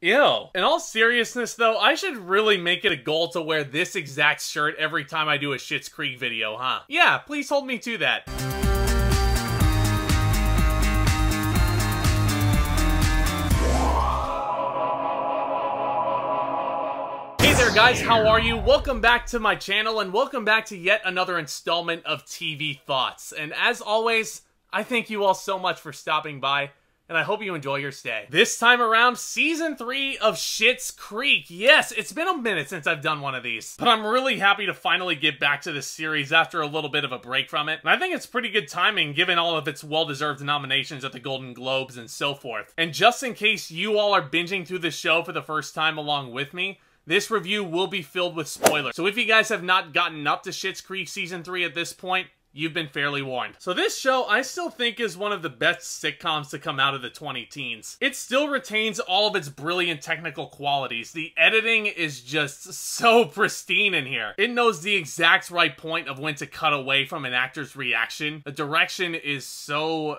Ew. In all seriousness though, I should really make it a goal to wear this exact shirt every time I do a Schitt's Creek video, huh? Yeah, please hold me to that. Hey there guys, how are you? Welcome back to my channel and welcome back to yet another installment of TV Thoughts. And as always, I thank you all so much for stopping by. And I hope you enjoy your stay. This time around, Season 3 of Schitt's Creek. Yes, it's been a minute since I've done one of these. But I'm really happy to finally get back to this series after a little bit of a break from it. And I think it's pretty good timing given all of its well-deserved nominations at the Golden Globes and so forth. And just in case you all are binging through the show for the first time along with me, this review will be filled with spoilers. So if you guys have not gotten up to Schitt's Creek Season 3 at this point, you've been fairly warned. So this show, I still think, is one of the best sitcoms to come out of the 20-teens. It still retains all of its brilliant technical qualities. The editing is just so pristine in here. It knows the exact right point of when to cut away from an actor's reaction. The direction is so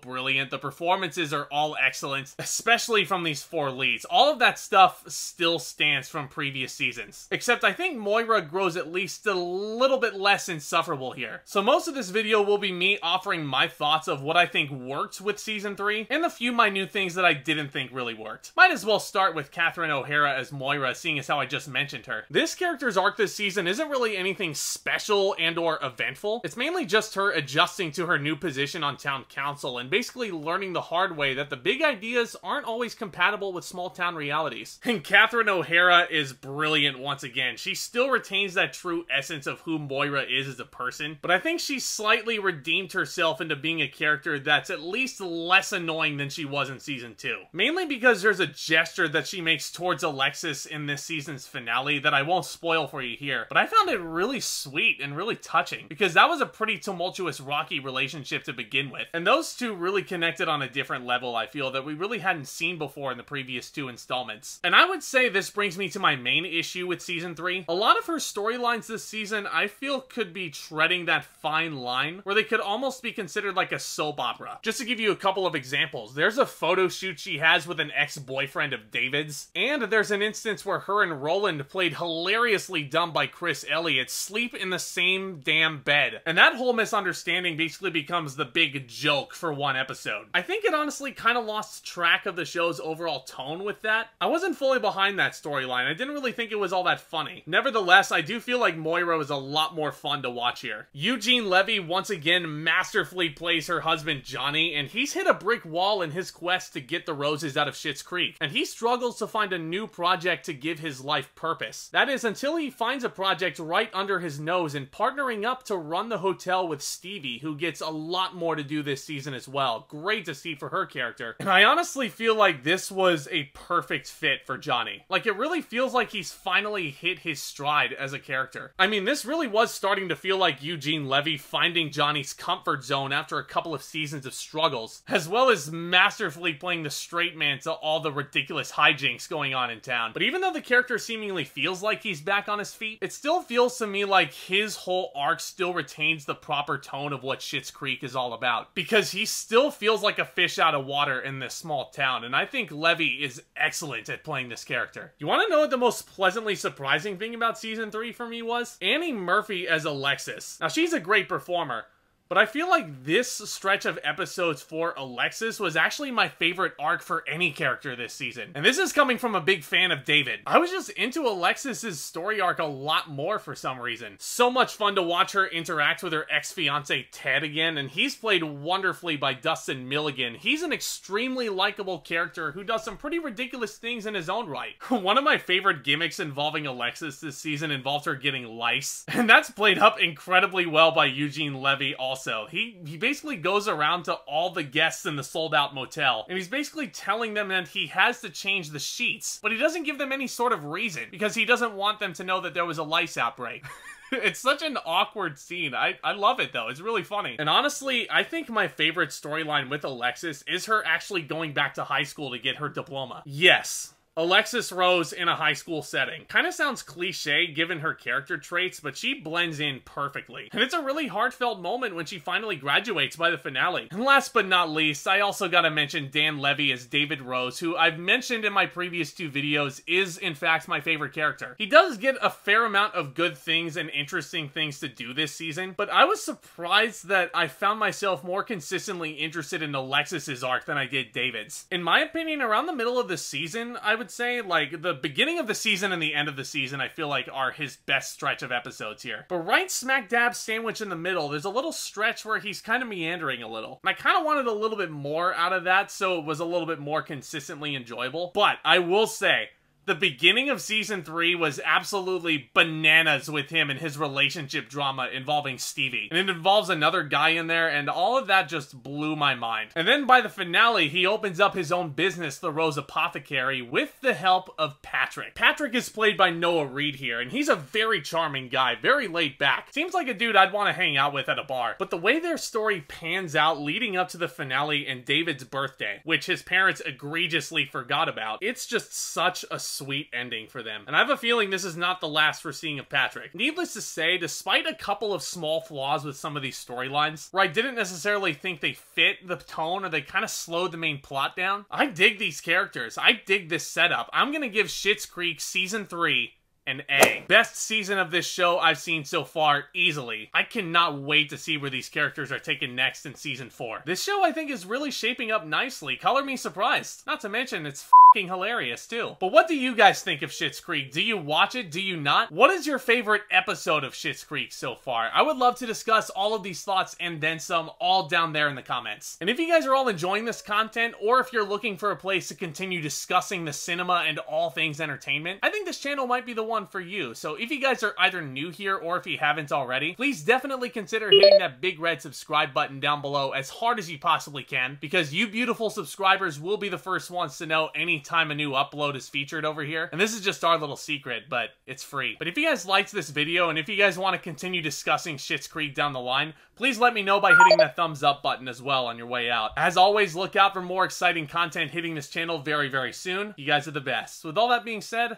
brilliant. The performances are all excellent, especially from these four leads. All of that stuff still stands from previous seasons. Except I think Moira grows at least a little bit less insufferable here. So most of this video will be me offering my thoughts of what I think worked with Season 3, and a few minute things that I didn't think really worked. Might as well start with Catherine O'Hara as Moira, seeing as how I just mentioned her. This character's arc this season isn't really anything special and or eventful. It's mainly just her adjusting to her new position on town council, and basically learning the hard way that the big ideas aren't always compatible with small town realities. And Catherine O'Hara is brilliant once again. She still retains that true essence of who Moira is as a person, but I think she slightly redeemed herself into being a character that's at least less annoying than she was in Season 2. Mainly because there's a gesture that she makes towards Alexis in this season's finale that I won't spoil for you here, but I found it really sweet and really touching, because that was a pretty tumultuous, rocky relationship to begin with, and those two really connected on a different level, I feel, that we really hadn't seen before in the previous two installments. And I would say this brings me to my main issue with Season 3. A lot of her storylines this season, I feel, could be treading that fine line where they could almost be considered like a soap opera. Just to give you a couple of examples, there's a photo shoot she has with an ex-boyfriend of David's, and there's an instance where her and Roland, played hilariously dumb by Elliott, sleep in the same damn bed. And that whole misunderstanding basically becomes the big joke for one episode. I think it honestly kind of lost track of the show's overall tone with that. I wasn't fully behind that storyline. I didn't really think it was all that funny. Nevertheless, I do feel like Moira was a lot more fun to watch here. Eugene Levy once again masterfully plays her husband Johnny, and he's hit a brick wall in his quest to get the roses out of Schitt's Creek, and he struggles to find a new project to give his life purpose. That is, until he finds a project right under his nose and partnering up to run the hotel with Stevie, who gets a lot more to do this season as well. Great to see for her character. And I honestly feel like this was a perfect fit for Johnny. Like, it really feels like he's finally hit his stride as a character. I mean, this really was starting to feel like Eugene Levy finding Johnny's comfort zone after a couple of seasons of struggles, as well as masterfully playing the straight man to all the ridiculous hijinks going on in town. But even though the character seemingly feels like he's back on his feet, it still feels to me like his whole arc still retains the proper tone of what Schitt's Creek is all about, because he still feels like a fish out of water in this small town, and I think Levy is excellent at playing this character. You want to know what the most pleasantly surprising thing about Season 3 for me was? Annie Murphy as Alexis. Now, she's a great performer, but I feel like this stretch of episodes for Alexis was actually my favorite arc for any character this season. And this is coming from a big fan of David. I was just into Alexis's story arc a lot more for some reason. So much fun to watch her interact with her ex-fiance Ted again, and he's played wonderfully by Dustin Milligan. He's an extremely likable character who does some pretty ridiculous things in his own right. One of my favorite gimmicks involving Alexis this season involved her getting lice, and that's played up incredibly well by Eugene Levy also. He basically goes around to all the guests in the sold-out motel, and he's basically telling them that he has to change the sheets, but he doesn't give them any sort of reason, because he doesn't want them to know that there was a lice outbreak. It's such an awkward scene. I love it, though. It's really funny. And honestly, I think my favorite storyline with Alexis is her actually going back to high school to get her diploma. Yes. Alexis Rose in a high school setting. Kind of sounds cliche given her character traits, but she blends in perfectly. And it's a really heartfelt moment when she finally graduates by the finale. And last but not least, I also gotta mention Dan Levy as David Rose, who I've mentioned in my previous 2 videos is in fact my favorite character. He does get a fair amount of good things and interesting things to do this season, but I was surprised that I found myself more consistently interested in Alexis's arc than I did David's. In my opinion, around the middle of the season, I would say, like, the beginning of the season and the end of the season, I feel like are his best stretch of episodes here. But right smack dab sandwich in the middle, there's a little stretch where he's kind of meandering a little. And I kind of wanted a little bit more out of that, so it was a little bit more consistently enjoyable. But I will say, the beginning of Season 3 was absolutely bananas with him and his relationship drama involving Stevie. And it involves another guy in there, and all of that just blew my mind. And then by the finale, he opens up his own business, the Rose Apothecary, with the help of Patrick. Patrick is played by Noah Reed here, and he's a very charming guy, very laid back. Seems like a dude I'd want to hang out with at a bar. But the way their story pans out leading up to the finale and David's birthday, which his parents egregiously forgot about, it's just such a sweet ending for them. And I have a feeling this is not the last we're seeing of Patrick. Needless to say, despite a couple of small flaws with some of these storylines, where I didn't necessarily think they fit the tone or they kind of slowed the main plot down, I dig these characters. I dig this setup. I'm gonna give Schitt's Creek Season 3 an A. Best season of this show I've seen so far, easily. I cannot wait to see where these characters are taken next in Season 4. This show, I think, is really shaping up nicely. Color me surprised. Not to mention, it's f***ing hilarious, too. But what do you guys think of Schitt's Creek? Do you watch it? Do you not? What is your favorite episode of Schitt's Creek so far? I would love to discuss all of these thoughts and then some all down there in the comments. And if you guys are all enjoying this content, or if you're looking for a place to continue discussing the cinema and all things entertainment, I think this channel might be the one for you. So if you guys are either new here or if you haven't already, please definitely consider hitting that big red subscribe button down below as hard as you possibly can, because you beautiful subscribers will be the first ones to know anytime a new upload is featured over here. And this is just our little secret, but it's free. But if you guys liked this video and if you guys want to continue discussing Schitt's Creek down the line, please let me know by hitting that thumbs up button as well on your way out. As always, look out for more exciting content hitting this channel very, very soon. You guys are the best. With all that being said,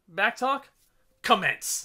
back talk commence.